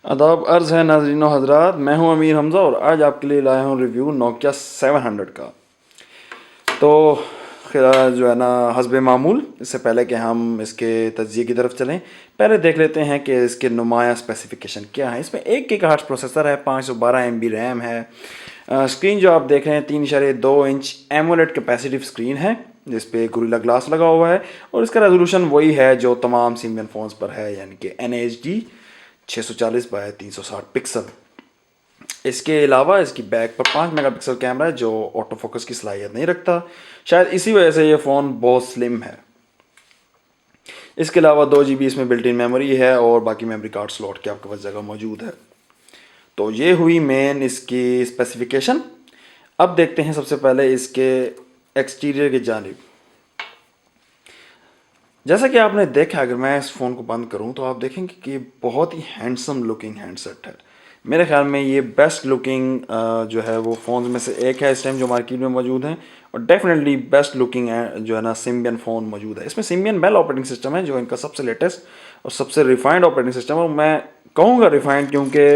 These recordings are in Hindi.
आदाब अर्ज़ है नाज़रीन व हज़रात, मैं हूं अमीर हमज़ा और आज आपके लिए लाया हूं रिव्यू नोकिया 700 का। तो जो है ना, हस्बे मामूल, इससे पहले कि हम इसके तज्ज़िये की तरफ चलें, पहले देख लेते हैं कि इसके नुमाया स्पेसिफिकेशन क्या है। इसमें 1 गीगाहर्ट्ज़ प्रोसेसर है, 512 MB रैम है। स्क्रीन जो आप देख रहे हैं 3.2 इंच एमोलेड कैपेसिटिव स्क्रीन है जिस पे गोरिल्ला ग्लास लगा हुआ है और इसका रेजोल्यूशन वही है जो तमाम सिमियन फ़ोन्स पर है, यानी कि NHD 640x360 पिक्सल। इसके अलावा इसकी बैक पर 5 मेगापिक्सल कैमरा है जो ऑटो फोकस की सलाहियत नहीं रखता, शायद इसी वजह से ये फ़ोन बहुत स्लिम है। इसके अलावा 2 GB इसमें बिल्ट इन मेमोरी है और बाकी मेमोरी कार्ड स्लॉट की आपके पास जगह मौजूद है। तो ये हुई मेन इसकी स्पेसिफिकेशन। अब देखते हैं सबसे पहले इसके एक्सटीरियर की जानिब। जैसा कि आपने देखा, अगर मैं इस फ़ोन को बंद करूं तो आप देखेंगे कि ये बहुत ही हैंडसम लुकिंग हैंडसेट है। मेरे ख्याल में ये बेस्ट लुकिंग जो है वो फ़ोन में से एक है इस टाइम जो मार्केट में मौजूद हैं, और डेफिनेटली बेस्ट लुकिंग जो है ना सिम्बियन फ़ोन मौजूद है। इसमें सिम्बियन बेल ऑपरेटिंग सिस्टम है जो इनका सबसे लेटेस्ट और सबसे रिफाइंड ऑपरेटिंग सिस्टम है। और मैं कहूँगा रिफाइंड क्योंकि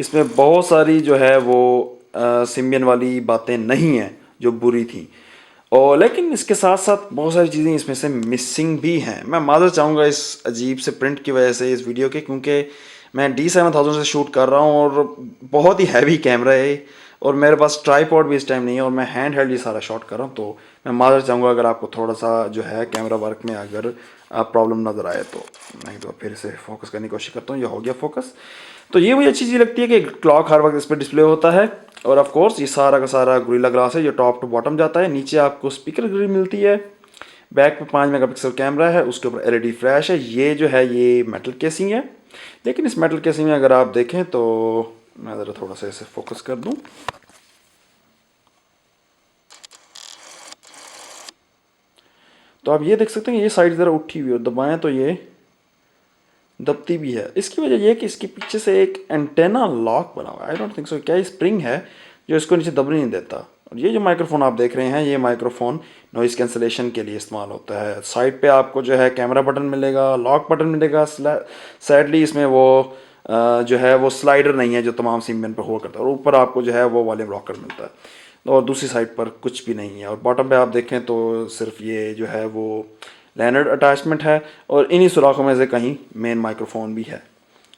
इसमें बहुत सारी जो है वो सिम्बियन वाली बातें नहीं हैं जो बुरी थी, और लेकिन इसके साथ साथ बहुत सारी चीज़ें इसमें से मिसिंग भी हैं। मैं माज़रत चाहूँगा इस अजीब से प्रिंट की वजह से इस वीडियो के, क्योंकि मैं D7000 से शूट कर रहा हूँ और बहुत ही हैवी कैमरा है और मेरे पास ट्राईपॉड भी इस टाइम नहीं है और मैं हैंड हेल्ड ही सारा शॉट कर रहा हूँ। तो मैं माज़रत चाहूँगा अगर आपको थोड़ा सा जो है कैमरा वर्क में अगर प्रॉब्लम नज़र आए तो। नहीं तो फिर से फोकस करने की कोशिश करता हूँ, ये हो गया फोकस। तो ये मुझे अच्छी चीज़ लगती है कि क्लॉक हर वक्त इस पर डिस्प्ले होता है, और ऑफ कोर्स ये सारा का सारा गोरिल्ला ग्लास है जो टॉप टू बॉटम जाता है। नीचे आपको स्पीकर ग्रिल मिलती है, बैक पे 5 मेगापिक्सल कैमरा है, उसके ऊपर LED फ्लैश है। ये जो है ये मेटल केसिंग है, लेकिन इस मेटल केसिंग में अगर आप देखें तो मैं ज़रा थोड़ा सा इसे फोकस कर दूं, तो आप ये देख सकते हैं ये साइड ज़रा उठी हुई है, दबाएं तो ये दबती भी है। इसकी वजह यह है कि इसके पीछे से एक एंटेना लॉक बना हुआ है। आई डोंट थिंक सो क्या स्प्रिंग है जो इसको नीचे दबने नहीं देता। और ये जो माइक्रोफोन आप देख रहे हैं, ये माइक्रोफोन नॉइज़ कैंसलेशन के लिए इस्तेमाल होता है। साइड पे आपको जो है कैमरा बटन मिलेगा, लॉक बटन मिलेगा। सैडली इसमें वो जो है वो स्लाइडर नहीं है जो तमाम सिम्बियन पर हुआ करता है, और ऊपर आपको जो है वो वॉल्यूम रॉकर मिलता है और दूसरी साइड पर कुछ भी नहीं है। और बॉटम पे आप देखें तो सिर्फ ये जो है वो लैनर्ड अटैचमेंट है और इन्हीं सुराखों में से कहीं मेन माइक्रोफोन भी है।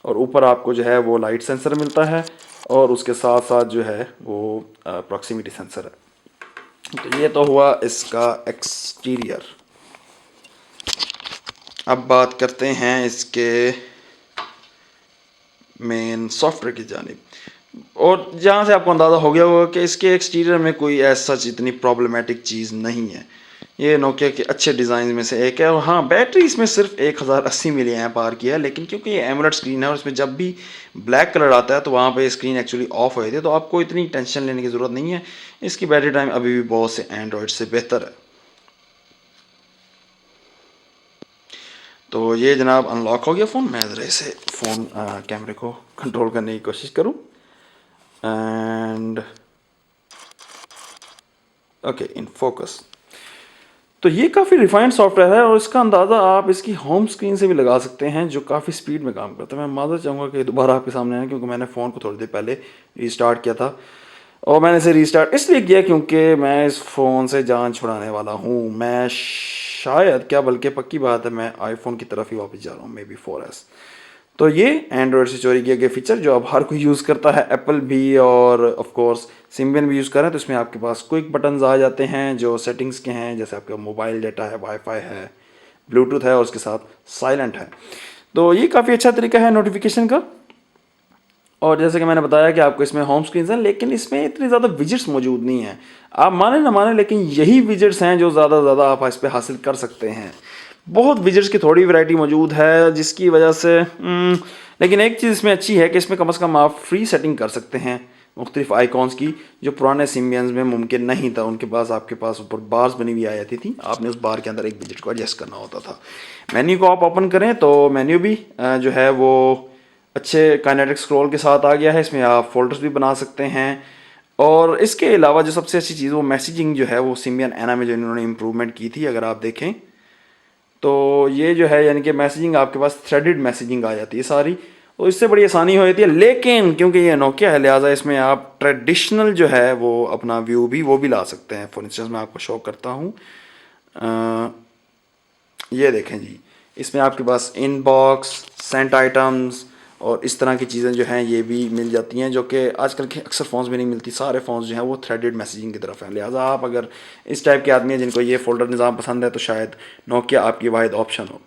और ऊपर आपको जो है वो लाइट सेंसर मिलता है और उसके साथ साथ जो है वो प्रॉक्सिमिटी सेंसर है। तो ये तो हुआ इसका एक्सटीरियर। अब बात करते हैं इसके मेन सॉफ्टवेयर की जानिब, और जहाँ से आपको अंदाज़ा हो गया होगा कि इसके एक्सटीरियर में कोई ऐसा सच इतनी प्रॉब्लमेटिक चीज़ नहीं है। ये नोकिया के अच्छे डिज़ाइन में से एक है। और हाँ, बैटरी इसमें सिर्फ 1080 मिली एम्प आवर की है, लेकिन क्योंकि ये एमोलेड स्क्रीन है और इसमें जब भी ब्लैक कलर आता है तो वहाँ पे स्क्रीन एक्चुअली ऑफ हो जाती है, तो आपको इतनी टेंशन लेने की ज़रूरत नहीं है। इसकी बैटरी टाइम अभी भी बहुत से एंड्रॉयड से बेहतर है। तो ये जनाब अनलॉक हो गया फ़ोन। मैं ज़रा इसे फ़ोन कैमरे को कंट्रोल करने की कोशिश करूँ एंड ओके, इन फोकस। तो ये काफ़ी रिफाइंड सॉफ्टवेयर है और इसका अंदाज़ा आप इसकी होम स्क्रीन से भी लगा सकते हैं जो काफ़ी स्पीड में काम करता है। मैं माज़रत चाहूँगा कि दोबारा आपके सामने आए, क्योंकि मैंने फ़ोन को थोड़ी देर पहले रीस्टार्ट किया था और मैंने इसे रीस्टार्ट इसलिए किया क्योंकि मैं इस फ़ोन से जान छुड़ाने वाला हूँ। मैं शायद, क्या बल्कि पक्की बात है, मैं आईफोन की तरफ ही वापस जा रहा हूँ, मे बी 4S। तो ये एंड्रॉयड से चोरी किया गया फीचर जो अब हर कोई यूज़ करता है, एप्पल भी और ऑफ कोर्स सिम्बियन भी यूज़ कर रहे हैं। तो इसमें आपके पास क्विक बटन्स आ जाते हैं जो सेटिंग्स के हैं, जैसे आपका मोबाइल डेटा है, वाईफाई है, ब्लूटूथ है और उसके साथ साइलेंट है। तो ये काफ़ी अच्छा तरीका है नोटिफिकेशन का। और जैसे कि मैंने बताया कि आपको इसमें होम स्क्रीन है, लेकिन इसमें इतनी ज़्यादा विजिट्स मौजूद नहीं हैं। आप माने ना माने, लेकिन यही विजिट्स हैं जो ज़्यादा से ज़्यादा आप इस पर हासिल कर सकते हैं। बहुत विजिट्स की थोड़ी वैरायटी मौजूद है जिसकी वजह से लेकिन एक चीज़ इसमें अच्छी है कि इसमें कम से कम आप फ्री सेटिंग कर सकते हैं मुख्तलिफ आइकॉन्स की, जो पुराने सिम्बियंस में मुमकिन नहीं था। उनके पास आपके पास ऊपर बार्स बनी हुई आ जाती थी, आपने उस बार के अंदर एक विजिट को एडजस्ट करना होता था। मेन्यू को आप ओपन करें तो मेन्यू भी जो है वो अच्छे काइनेटिक स्क्रॉल के साथ आ गया है। इसमें आप फोल्डर्स भी बना सकते हैं। और इसके अलावा जो सबसे अच्छी चीज़ वो मैसेजिंग जो है वो सिम्बियन एना में जो इन्होंने इम्प्रूवमेंट की थी, अगर आप देखें तो ये जो है यानी कि मैसेजिंग आपके पास थ्रेडेड मैसेजिंग आ जाती है सारी, तो इससे बड़ी आसानी हो जाती है। लेकिन क्योंकि ये नोकिया है लिहाजा इसमें आप ट्रेडिशनल जो है वो अपना व्यू भी वो भी ला सकते हैं। फॉर इंस्टेंस मैं आपको शो करता हूँ, ये देखें जी, इसमें आपके पास इनबॉक्स, सेंट आइटम्स और इस तरह की चीज़ें जो हैं ये भी मिल जाती हैं, जो कि आजकल के अक्सर फ़ोन्स में नहीं मिलती। सारे फ़ोन्स जो हैं वो थ्रेडेड मैसेजिंग की तरफ हैं, लिहाजा आप अगर इस टाइप के आदमी हैं जिनको ये फ़ोल्डर निज़ाम पसंद है तो शायद नोकिया आपकी वाहिद ऑप्शन हो।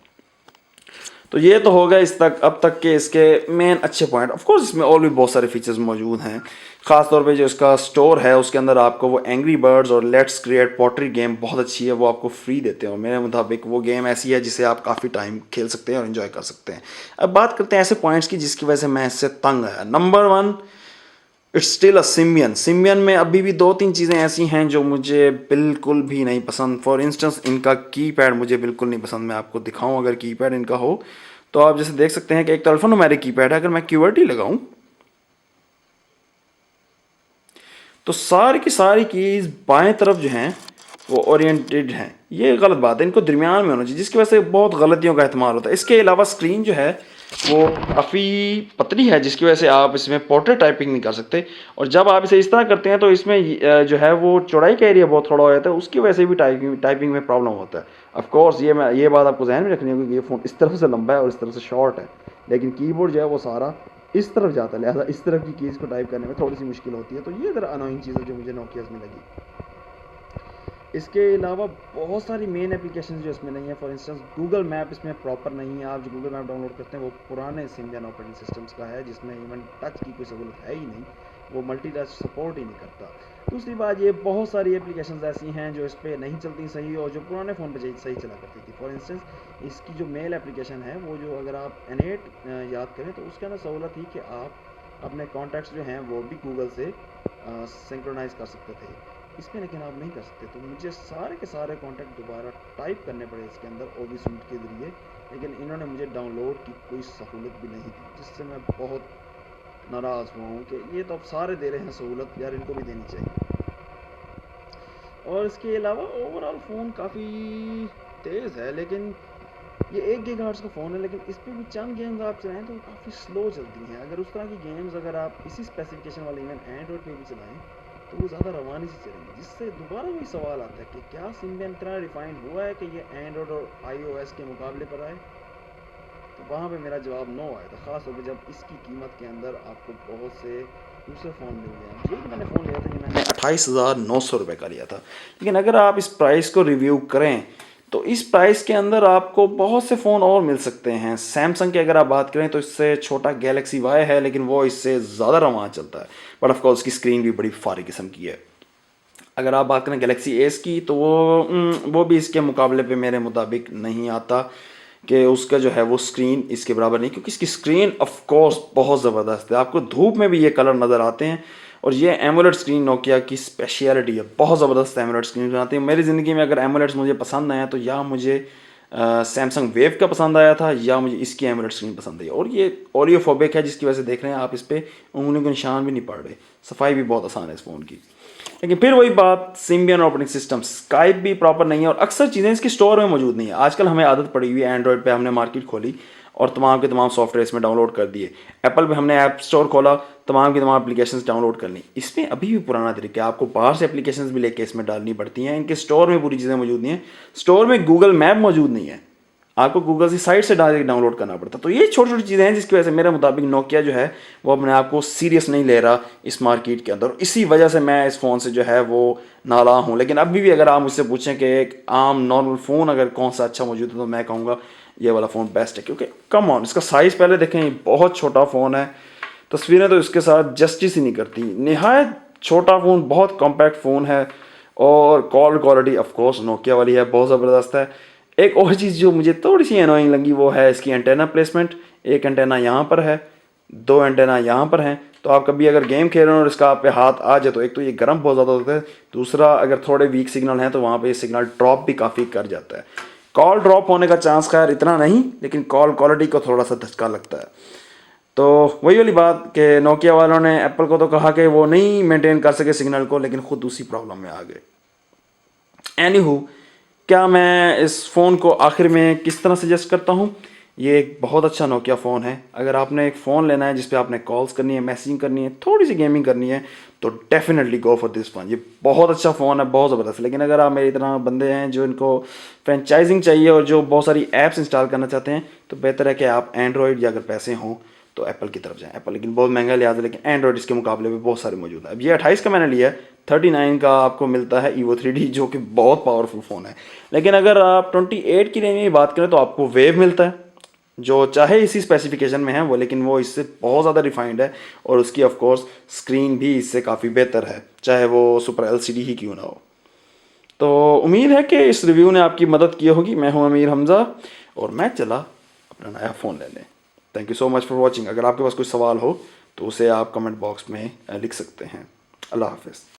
तो ये तो हो गया इस तक अब तक के इसके मेन अच्छे पॉइंट। ऑफ कोर्स इसमें और भी बहुत सारे फीचर्स मौजूद हैं, ख़ास तौर पे जो इसका स्टोर है उसके अंदर आपको वो एंग्री बर्ड्स और लेट्स क्रिएट पॉटरी गेम बहुत अच्छी है, वो आपको फ्री देते हैं और मेरे मुताबिक वो गेम ऐसी है जिसे आप काफ़ी टाइम खेल सकते हैं और इन्जॉय कर सकते हैं। अब बात करते हैं ऐसे पॉइंट्स की जिसकी वजह से मैं इससे तंग आया। Number 1, it's still a Symbian. Symbian में अभी भी 2-3 चीज़ें ऐसी हैं जो मुझे बिल्कुल भी नहीं पसंद। फॉर इंस्टेंस इनका कीपैड मुझे बिल्कुल नहीं पसंद। मैं आपको दिखाऊं अगर कीपैड इनका हो तो आप जैसे देख सकते हैं कि एक तो अल्फान्यूमेरिक कीपैड है। अगर मैं QWERTY लगाऊं तो सारी की सारी कीज़ बाएं तरफ जो हैं वो ओरिएंटेड हैं। ये गलत बात है, इनको दरमियान में होना चाहिए, जिसकी वजह से बहुत गलतियों का एहतमाल होता है। इसके अलावा स्क्रीन जो है वो काफ़ी पतली है, जिसकी वजह से आप इसमें पोर्ट्रेट टाइपिंग नहीं कर सकते। और जब आप इसे इस तरह करते हैं तो इसमें जो है वो चौड़ाई का एरिया बहुत थोड़ा हो जाता है, उसकी वजह से भी टाइपिंग में प्रॉब्लम होता है। ऑफ कोर्स ये बात आपको ध्यान में रखनी होगी कि ये फ़ोन इस तरफ से लंबा है और इस तरफ से शॉर्ट है, लेकिन कीबोर्ड जो है वो सारा इस तरफ जाता है, लिहाजा इस तरफ की कीज़ को टाइप करने में थोड़ी सी मुश्किल होती है। तो ये ज़रा अनोइंग चीज़ है जो मुझे नोकियाज़ में लगी। इसके अलावा बहुत सारी मेन एप्लीकेशन जो इसमें नहीं है। फॉर इंस्टेंस गूगल मैप इसमें प्रॉपर नहीं है। आप जो गूगल मैप डाउनलोड करते हैं वो पुराने सिम्बियन ऑपरेटिंग सिस्टम्स का है, जिसमें इवन टच की कोई सहूलत है ही नहीं, वो मल्टी टच सपोर्ट ही नहीं करता। दूसरी बात, ये बहुत सारी एप्लीकेशंस ऐसी हैं जो इस पर नहीं चलती सही और जो पुराने फ़ोन पर सही चला करती थी। फॉर इंस्टेंस इसकी जो मेल एप्लीकेशन है वो जो अगर आप N8 याद करें तो उसके अंदर सहूलत थी कि आप अपने कॉन्टैक्ट्स जो हैं वो भी गूगल से सिंक्रोनाइज़ कर सकते थे। इसमें लेकिन आप नहीं कर सकते, तो मुझे सारे के सारे कॉन्टैक्ट दोबारा टाइप करने पड़े इसके अंदर OB सूट के ज़रिए। लेकिन इन्होंने मुझे डाउनलोड की कोई सहूलत भी नहीं दी, जिससे मैं बहुत नाराज़ हुआ हूँ कि ये तो अब सारे दे रहे हैं सहूलत, यार इनको भी देनी चाहिए। और इसके अलावा ओवरऑल फ़ोन काफ़ी तेज़ है, लेकिन ये 1 गीगाहर्ट्ज़ का फ़ोन है, लेकिन इस पर भी चंद गेम्स आप चलाएँ तो काफ़ी स्लो चलती हैं। अगर उस तरह की गेम्स अगर आप इसी स्पेसिफिकेशन वाले इवन एंड्रॉयड पे भी चलाएँ तो वो ज़्यादा रवानी से चलेंगी, जिससे दोबारा वही सवाल आता है कि क्या सिम्बियन इतना रिफाइंड हुआ है कि ये एंड्रॉयड और iOS के मुकाबले पर आए। तो वहाँ पे मेरा जवाब नो आया था, ख़ास तौर पर जब इसकी कीमत के अंदर आपको बहुत से दूसरे फ़ोन मिल गए। ये मैंने फ़ोन लिया था, ये मैंने 28,900 रुपये का लिया था। लेकिन अगर आप इस प्राइस को रिव्यू करें तो इस प्राइस के अंदर आपको बहुत से फ़ोन और मिल सकते हैं। सैमसंग की अगर आप बात करें तो इससे छोटा गैलेक्सी Y है, लेकिन वो इससे ज़्यादा रवाना चलता है, बट ऑफ कोर्स उसकी स्क्रीन भी बड़ी फारी किस्म की है। अगर आप बात करें गैलेक्सी एस की तो वो भी इसके मुकाबले पे मेरे मुताबिक नहीं आता, कि उसका जो है वो स्क्रीन इसके बराबर नहीं, क्योंकि इसकी स्क्रीन ऑफ कोर्स बहुत ज़बरदस्त है। आपको धूप में भी ये कलर नज़र आते हैं और ये एमोलेड स्क्रीन नोकिया की स्पेशलिटी है, बहुत ज़बरदस्त एमोलेड स्क्रीन बनाती है। मेरी ज़िंदगी में अगर एमोलेड्स मुझे पसंद आया तो या मुझे सैमसंग वेव का पसंद आया था या मुझे इसकी एमोलेड स्क्रीन पसंद आई। और ये ओरियोफोबिक है, जिसकी वजह से देख रहे हैं आप इस पर उंगलियों के निशान भी नहीं पड़ रहे, सफाई भी बहुत आसान है इस फ़ोन की। लेकिन फिर वही बात, सिम्बियन ऑपरेटिंग सिस्टम, स्काइप भी प्रॉपर नहीं है और अक्सर चीज़ें इसकी स्टोर में मौजूद नहीं है। आजकल हमें आदत पड़ी हुई है, एंड्रॉयड पे हमने मार्केट खोली और तमाम के तमाम सॉफ्टवेयर इसमें डाउनलोड कर दिए। एप्पल पे हमने ऐप स्टोर खोला, तमाम की तमाम एप्लीकेशंस डाउनलोड कर ली। इसमें अभी भी पुराना तरीका है, आपको बाहर से एप्लीकेशंस भी लेके इसमें डालनी पड़ती हैं। इनके स्टोर में पूरी चीज़ें मौजूद नहीं है। स्टोर में गूगल मैप मौजूद नहीं है, आपको गूगल की साइट से डाउनलोड करना पड़ता। तो ये छोटी छोटी चीज़ें हैं जिसकी वजह से मेरे मुताबिक नोकिया जो है वो अपने आप को सीरियस नहीं ले रहा इस मार्केट के अंदर। इसी वजह से मैं इस फ़ोन से जो है वो नाला हूँ। लेकिन अभी भी अगर आप मुझसे पूछें कि एक आम नॉर्मल फ़ोन अगर कौन सा अच्छा मौजूद है तो मैं कहूँगा ये वाला फ़ोन बेस्ट है। क्योंकि कम ऑन, इसका साइज़ पहले देखें, बहुत छोटा फ़ोन है, तस्वीरें तो इसके साथ जस्टिस ही नहीं करती। नहायत छोटा फ़ोन, बहुत कॉम्पैक्ट फ़ोन है और call quality of course Nokia वाली है, बहुत ज़बरदस्त है। एक और चीज़ जो मुझे थोड़ी सी एनोइंग लगी वो है इसकी एंटेना प्लेसमेंट। एक एंटेना यहाँ पर है, 2 एंटेना यहाँ पर हैं, तो आप कभी अगर गेम खेल रहे हो और इसका आप पे हाथ आ जाए तो एक तो ये गर्म बहुत ज़्यादा होता है, दूसरा अगर थोड़े वीक सिग्नल हैं तो वहाँ पे ये सिग्नल ड्रॉप भी काफ़ी कर जाता है। कॉल ड्रॉप होने का चांस खैर इतना नहीं, लेकिन कॉल क्वालिटी को थोड़ा सा धचका लगता है। तो वही वाली बात कि नोकिया वालों ने एप्पल को तो कहा कि वो नहीं मेंटेन कर सके सिग्नल को, लेकिन खुद उसी प्रॉब्लम में आ गए। एनीहू, क्या मैं इस फ़ोन को आखिर में किस तरह सजेस्ट करता हूँ, ये एक बहुत अच्छा नोकिया फ़ोन है। अगर आपने एक फ़ोन लेना है जिस पे आपने कॉल्स करनी है, मैसेजिंग करनी है, थोड़ी सी गेमिंग करनी है, तो definitely go for this phone. ये बहुत अच्छा फ़ोन है, बहुत ज़बरदस्त। लेकिन अगर आप मेरी तरह बंदे हैं जो इनको फ्रेंचाइजिंग चाहिए और जो बहुत सारी ऐप्स इंस्टॉल करना चाहते हैं, तो बेहतर है कि आप एंड्रॉयड, या अगर पैसे हों तो एप्पल की तरफ जाएँ। एप्पल लेकिन बहुत महंगा लिहाजा, लेकिन एंड्रॉयड इसके मुकाबले में बहुत सारे मौजूद हैं। अब ये 28 का मैंने लिया है, 39 का आपको मिलता है Evo 3D, जो कि बहुत पावरफुल फ़ोन है। लेकिन अगर आप 28 की रेंज में बात करें तो आपको वेव मिलता है, जो चाहे इसी स्पेसिफिकेशन में है वो, लेकिन वो इससे बहुत ज़्यादा रिफाइंड है, और उसकी ऑफ कोर्स स्क्रीन भी इससे काफ़ी बेहतर है, चाहे वो सुपर एलसीडी ही क्यों ना हो। तो उम्मीद है कि इस रिव्यू ने आपकी मदद की होगी। मैं हूं अमीर हमज़ा, और मैं चला अपना नया फ़ोन लेने। Thank you so much for watching. अगर आपके पास कोई सवाल हो तो उसे आप कमेंट बॉक्स में लिख सकते हैं। अल्लाह हाफिज़।